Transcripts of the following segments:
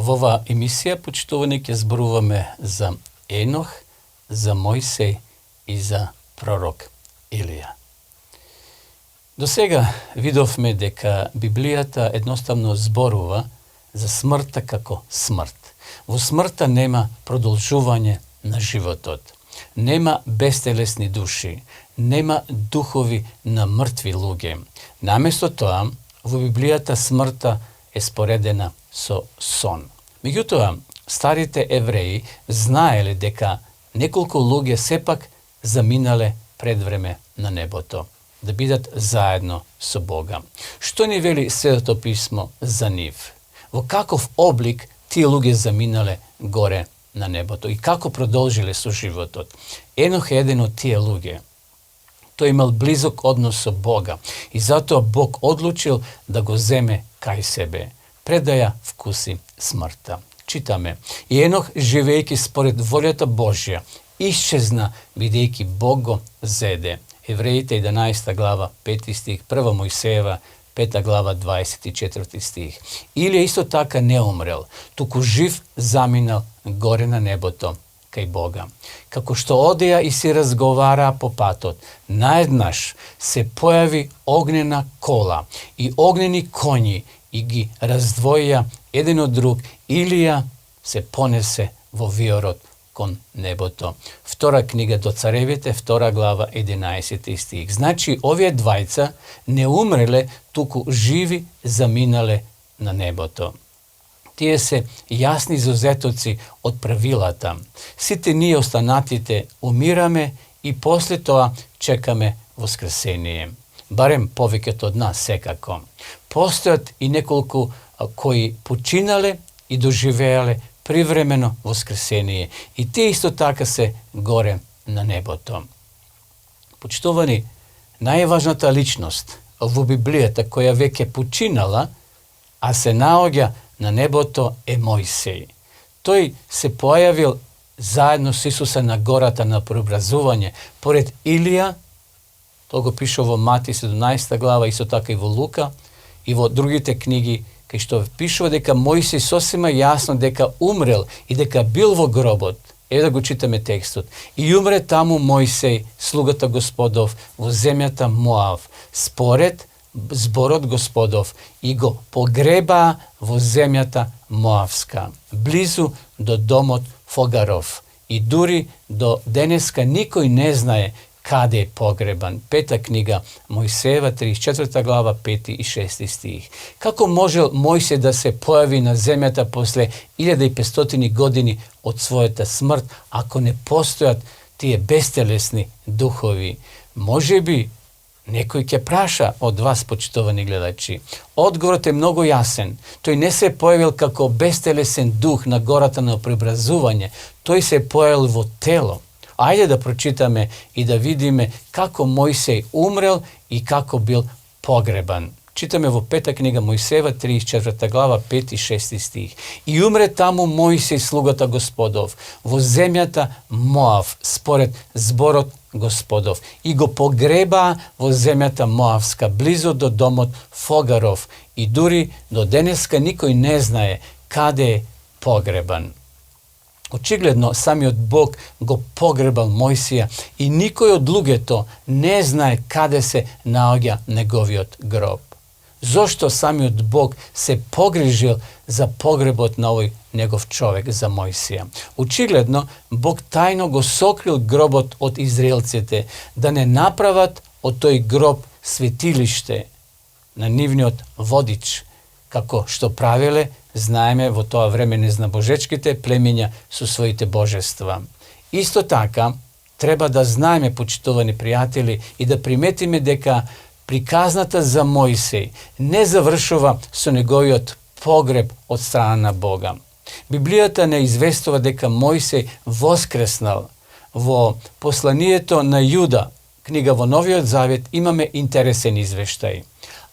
Во оваа емисија, почитувани, ќе зборуваме за Енох, за Мојсей и за пророк Илија. До сега видовме дека Библијата едноставно зборува за смртта како смрт. Во смртта нема продолжување на животот. Нема бестелесни души, нема духови на мртви луѓе. Наместо тоа, во Библијата смртта е споредена со сон. Меѓутоа, старите евреи знаеле дека неколку луѓе сепак заминале пред време на небото, да бидат заедно со Бога. Што ни вели Светото писмо за нив? Во каков облик тие луѓе заминале горе на небото и како продолжиле со животот? Енох е еден од тие луѓе. Тој имал близок однос со Бога и затоа Бог одлучил да го земе кај себе, пред да ја вкуси смртта. Читаме: и Енох, живејќи според волјата Божја, исчезна, бидејќи Бог го зеде. Евреите 11 глава 5 стих, 1 Мојсеева 5 глава 24 стих. Илија исто така не умрел, туку жив заминал горе на небото кај Бога. Како што одеа и си разговараа по патот, наеднаш се појави огнена кола и огнени коњи и ги раздвоија еден од друг. Илија се понесе во виорот кон небото. Втора книга до царевите, 2 глава 11 стих. Значи, овие двајца не умреле, туку живи заминале на небото. Тие се јасни изузетоци од правилата. Сите ние останатите умираме и после тоа чекаме воскресение. Барем повеќето од нас секако. Постојат и неколку кои починале и доживеале привремено воскресение. И тие исто така се горе на небото. Почитувани, најважната личност во Библијата која веќе починала, а се наоѓа на небото, е Мојсей. Тој се појавил заедно со Исуса на гората на преобразување, поред Илија. Тоа го пише во Мати 17 глава, исто така и во Лука, и во другите книги, кај што пишува дека Мојсей сосема јасно дека умрел и дека бил во гробот. Еве да го читаме текстот. И умре таму Мојсей, слугата Господов, во земјата Моав, според зборот Господов, и го погребаа во земјата Моавска, близу до домот Фогаров. И дури до денеска никој не знае каде е погребан. Пета книга Мојсеева, 34 глава, 5 и 6 стих. Како можел Мојсей да се појави на земјата после 1500 години од својата смрт, ако не постојат тие бестелесни духови? Може би некој ќе праша од вас, почитувани гледачи. Одговорот е многу јасен. Тој не се појавил како бестелесен дух на гората на преобразување. Тој се појавил во тело. Ајде да прочитаме и да видиме како Мојсей умрел и како бил погребан. Читаме во пета книга Мојсеева, 34 глава, 5 и 6 стих. И умре таму Мојсей, слугата Господов, во земјата Моав, според зборот Господов, и го погребаа во земјата Моавска, близо до домот Фогаров, и дури до денеска никој не знае каде е погребан. Очигледно, самиот Бог го погребал Мојсија и никој од луѓето не знае каде се наоѓа неговиот гроб. Зошто самиот Бог се погрижил за погребот на овој негов човек, за Мојсија? Очигледно, Бог тајно го сокрил гробот од израелците, да не направат од тој гроб светилиште на нивниот водич, како што правеле, знаеме, во тоа време незнабожечките племиња со своите божества. Исто така, треба да знаеме, почитувани пријатели, и да приметиме дека приказната за Мојсей не завршува со неговиот погреб од страна на Бога. Библијата не известува дека Мојсей воскреснал. Во посланието на Јуда, книга во Новиот Завет, имаме интересен извештај.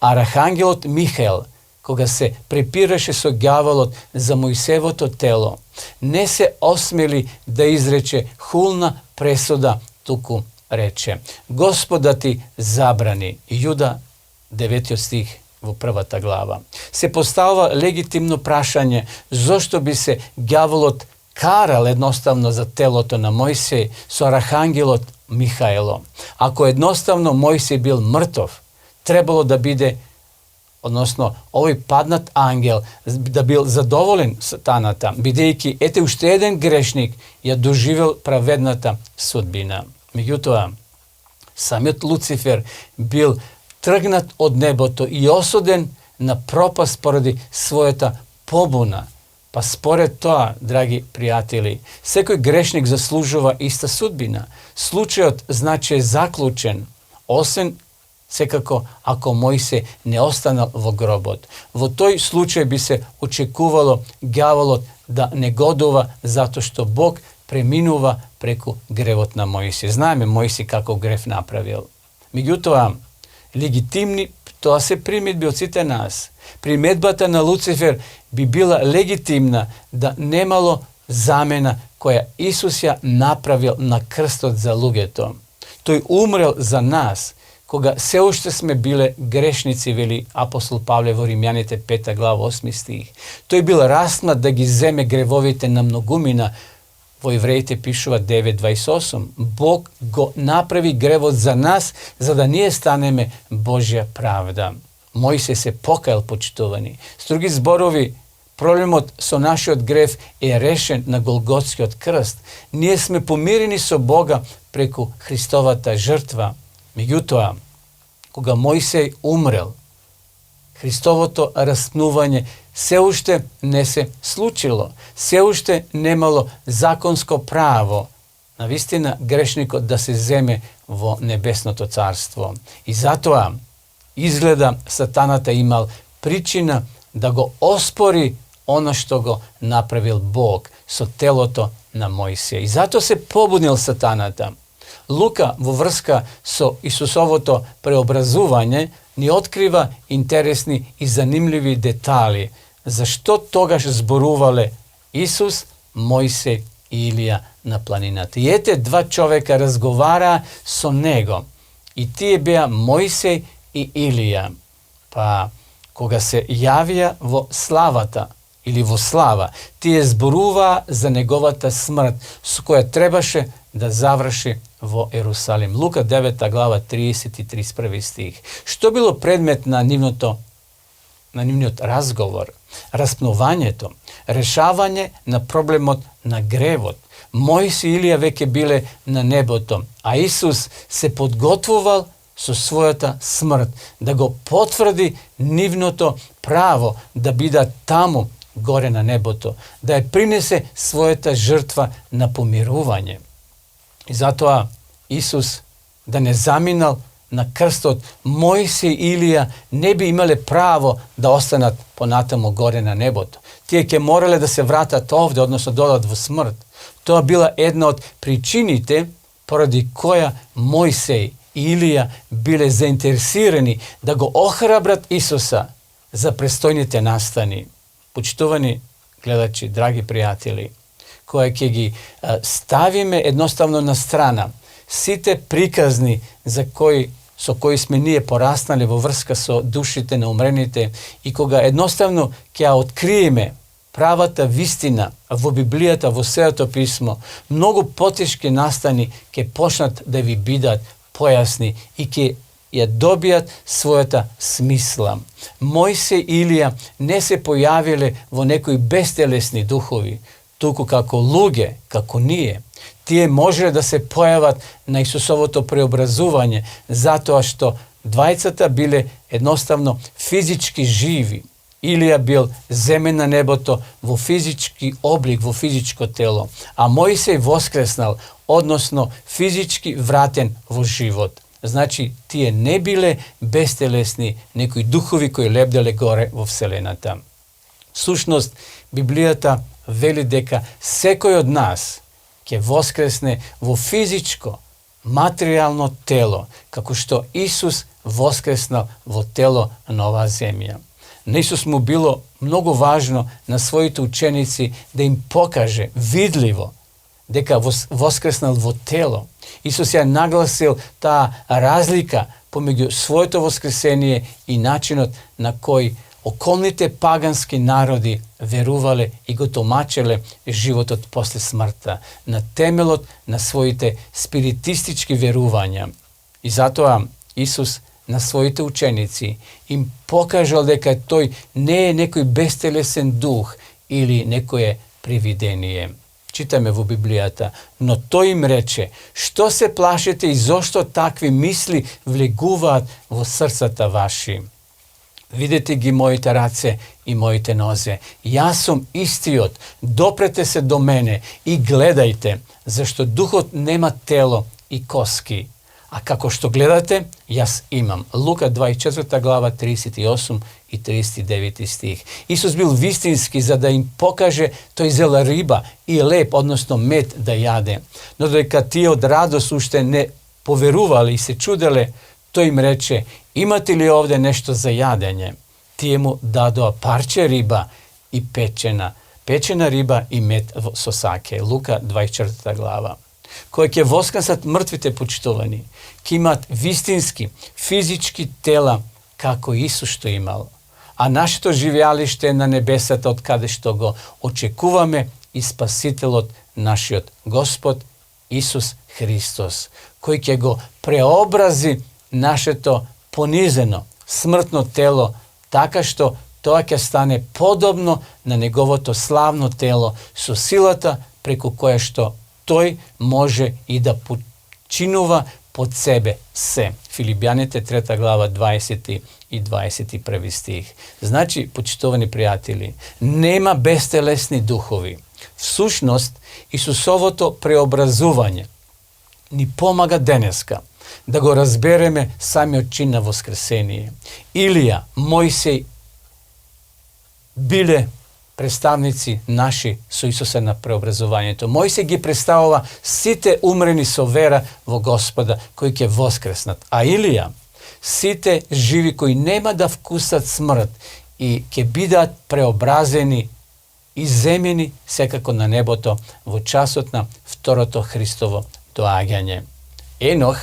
Архангелот Михаел, кога се препираше со ѓаволот за Мојсеевото тело, не се осмели да изрече хулна пресуда, туку рече: Господ да ти забрани. Јуда 9 стих во првата глава. Се поставува легитимно прашање зошто би се ѓаволот карал едноставно за телото на Мојсей со архангелот Михаело. Ако едноставно Мојсей бил мртов, требало да биде, односно овој паднат ангел, да бил задоволен сатаната, бидејќи ете уште еден грешник ја доживел праведната судбина. Меѓутоа, самиот Луцифер бил тргнат од небото и осуден на пропаст поради својата побуна. Па според тоа, драги пријатели, секој грешник заслужува иста судбина. Случајот значи е заклучен, освен секако ако Мојсей не останал во гробот. Во тој случај би се очекувало ѓаволот да негодува затоа што Бог преминува преку гревот на Мојсей. Знаеме Мојсей како грев направил. Меѓутоа, легитимни, тоа се примедби од сите нас. Примедбата на Луцифер би била легитимна да немало замена која Исус ја направил на крстот за луѓето. Тој умрел за нас, кога се уште сме биле грешници, вели апостол Павле во Римјаните 5 глава 8 стих. Тој бил распнат да ги земе гревовите на многумина. Во Евреите пишува 9:28. Бог го направи гревот за нас, за да ние станеме Божја правда. Мојсей се покајал, почитувани. С други зборови, проблемот со нашиот грев е решен на Голготскиот крст. Ние сме помирени со Бога преку Христовата жртва. Меѓутоа, кога Мојсей умрел, Христовото распнување се уште не се случило. Се уште немало законско право на вистина грешникот да се земе во небесното царство. И затоа изгледа сатаната имал причина да го оспори она што го направил Бог со телото на Мојсија. И затоа се побунил сатаната. Лука во врска со Исусовото преобразување ни открива интересни и занимливи детали зашто тогаш зборувале Исус, Мојсей и Илија на планината. И ете два човека разговараа со него. И тие беа Мојсей и Илија. Па кога се јавија во славата или во слава, тие зборуваа за неговата смрт, со која требаше да заврши во Ерусалим. Лука 9 глава 30 и 31 стих. Што било предмет на нивниот разговор? Распнувањето, решавање на проблемот на гревот. Мојсей и Илија веќе биле на небото, а Исус се подготвувал со својата смрт да го потврди нивното право да бидат таму горе на небото, да ја принесе својата жртва на помирување. И затоа Исус да не заминал на крстот, Мојсей и Илија не би имале право да останат понатаму горе на небото. Тие ќе морале да се вратат овде, односно додат во смрт. Тоа била една од причините поради која Мојсей и Илија биле заинтересирани да го охрабрат Исуса за престојните настани. Почитувани гледачи, драги пријатели, која ќе ги ставиме едноставно на страна сите приказни со кои сме ние пораснали во врска со душите на умрените и кога едноставно ќе ја откриеме правата вистина во Библијата, во Светото писмо, многу потешки настани ќе почнат да ви бидат појасни и ќе ја добијат својата смисла. Мојсей и Илија не се појавиле во некои бестелесни духови, туку како луѓе, како ние. Тие можеле да се појават на Исусовото преобразување, затоа што двајцата биле едноставно физички живи. Илија бил земен на небото во физички облик, во физичко тело, а Мојсей воскреснал, односно физички вратен во живот. Значи, тие не биле бестелесни некои духови кои лебделе горе во Вселената. Сушност, Библијата вели дека секој од нас ќе воскресне во физичко, материјално тело, како што Исус воскреснал во тело на оваа земја. На Исус му било многу важно на своите ученици да им покаже видливо дека воскреснал во тело. Исус ја нагласил таа разлика помеѓу своето воскресение и начинот на кој околните пагански народи верувале и го томачеле животот после смртта на темелот на своите спиритистички верувања. И затоа Исус на своите ученици им покажал дека тој не е некој бестелесен дух или некое привидение. Читаме во Библијата, но тој им рече: што се плашите и зошто такви мисли влегуваат во срцата ваши? Видете ги моите раце и моите нозе. Јас сум истиот, допрете се до мене и гледајте, зашто духот нема тело и коски. А како што гледате, јас имам. Лука 24 глава 38 и 39 стих. Исус бил вистински за да им покаже, тој зела риба и леп, односно мед да јаде. Но додека тие од радост уште не поверувале и се чуделе, тој им рече: имате ли овде нешто за јадење? Тие му дадоа парче риба и печена риба и мед со саке. Лука 24 глава. Кои ќе воскресат мртвите, почитувани, ќе имат вистински, физички тела, како Исус што имал. А нашето живеалиште е на небесата, од каде што го очекуваме и Спасителот, нашиот Господ Исус Христос, кој ќе го преобрази нашето понизено, смртно тело, така што тоа ќе стане подобно на неговото славно тело, со силата преку која што тој може и да починува под себе се. Филипјаните 3 глава 20 и 21 стих. Значи, почитувани пријатели, нема бестелесни духови. Всушност, Исусовото преобразување ни помага денеска да го разбереме самиот чин на воскресение. Илија, Мојсей биле представници наши со Исуса на преобразувањето. Мојсей ги представува сите умрени со вера во Господа, кои ќе воскреснат. А Илија, сите живи кои нема да вкусат смрт и ќе бидат преобразени и земени секако на небото во часот на второто Христово доаѓање. Енох,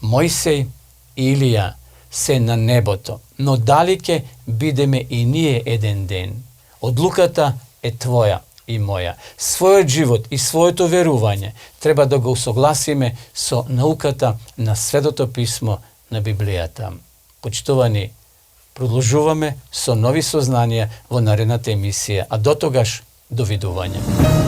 Мојсей и Илија се на небото, но дали ќе бидеме и ние еден ден? Одлуката е твоја и моја. Својот живот и своето верување треба да го усогласиме со науката на Светото писмо на Библијата. Почитувани, продолжуваме со нови сознанија во наредната емисија, а до тогаш довидување.